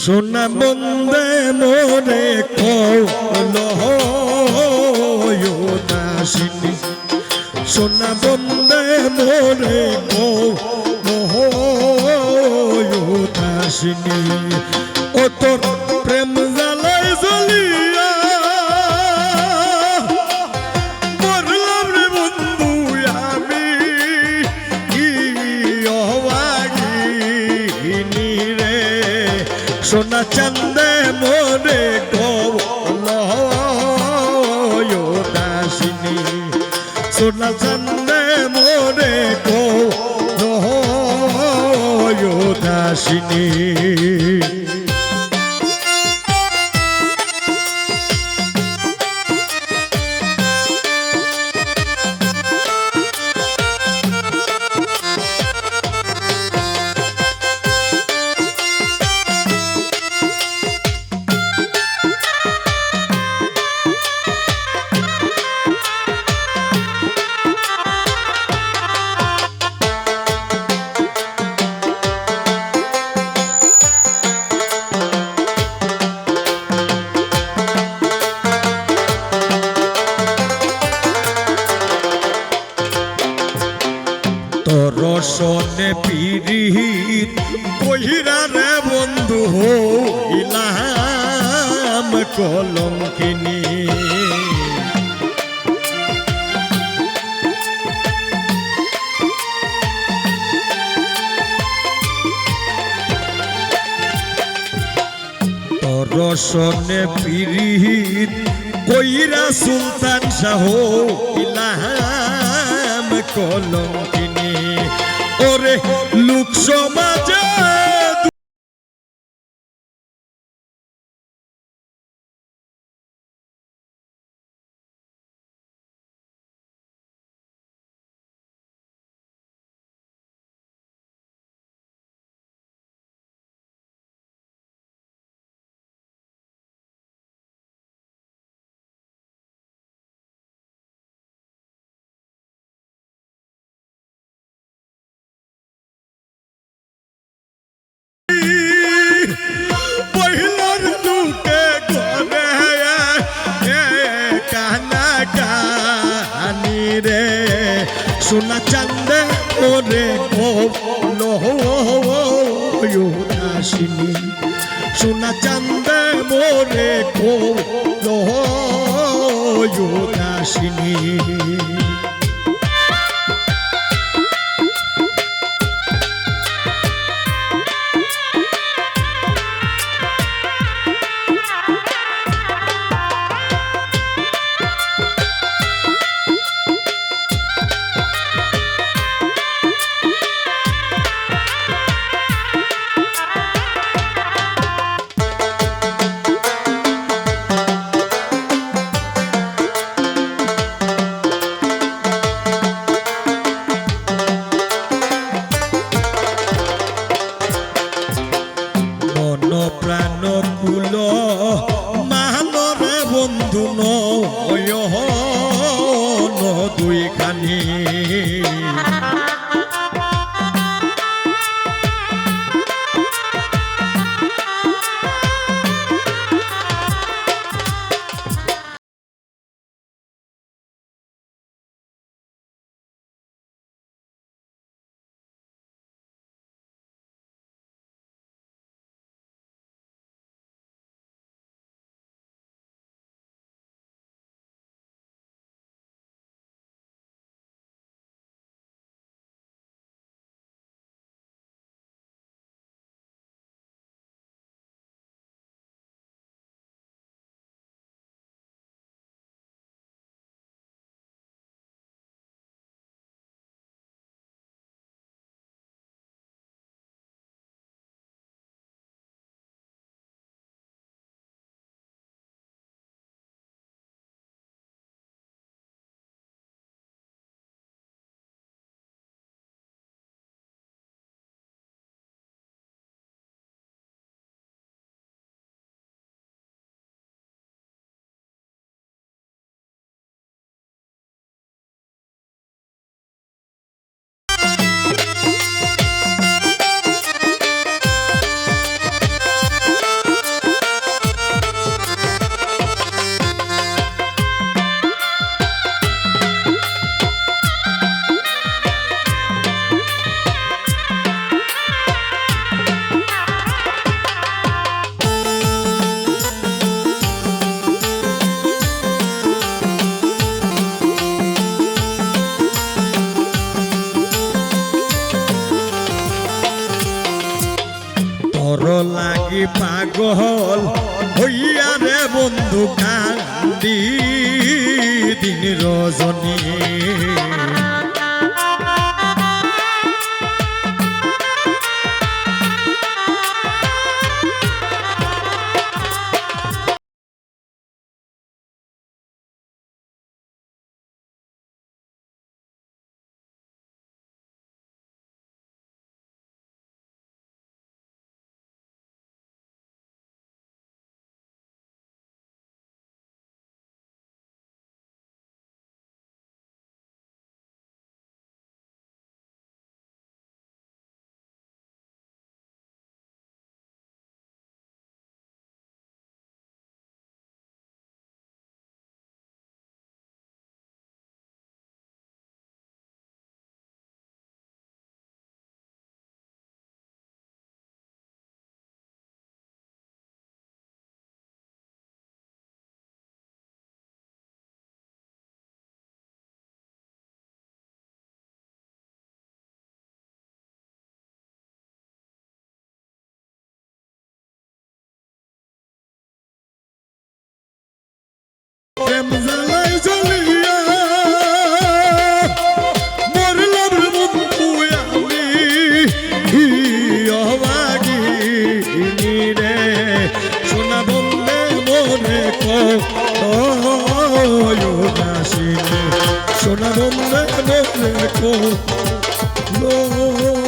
সোনা বন্দে মোরে কলহদাসিনী সোনা বন্দে মোরে কলহদাসিনী ও তোর প্রেম জ্বালায় জ্বলিয়া মরলাম রে বন্ধু আমি কি অভাগিনী রে সোনা চান্দে মোরে কলহদাসিনী সোনা চান্দে মোরে কলহদাসিনী রসনে পিরিত কহিরা রে বন্ধু হইলাম কলঙ্কিনী রসনে পিরিত কইরা সুলতান শাহ হইলাম কলঙ্কিনী ওরে লোক সমাজে বহিলার দুকে ঘরে কানা কানি রে সোনা চান্দে ওরে কলহদাসিনী সোনা চান্দে মোরে কলহদাসিনী প্রাণ কুল মানরে বন্ধু নয়ন দুইখানি লাগি পাগল হইয়া রে বন্ধু কান্দি দিন রজনী প্রেম জ্বালাই জ্বলিয়া মরলাম বন্ধু আমি অবাগিনী রে সোনা বন্ধে মনে কাশিনী সোনা বন্ধে মনে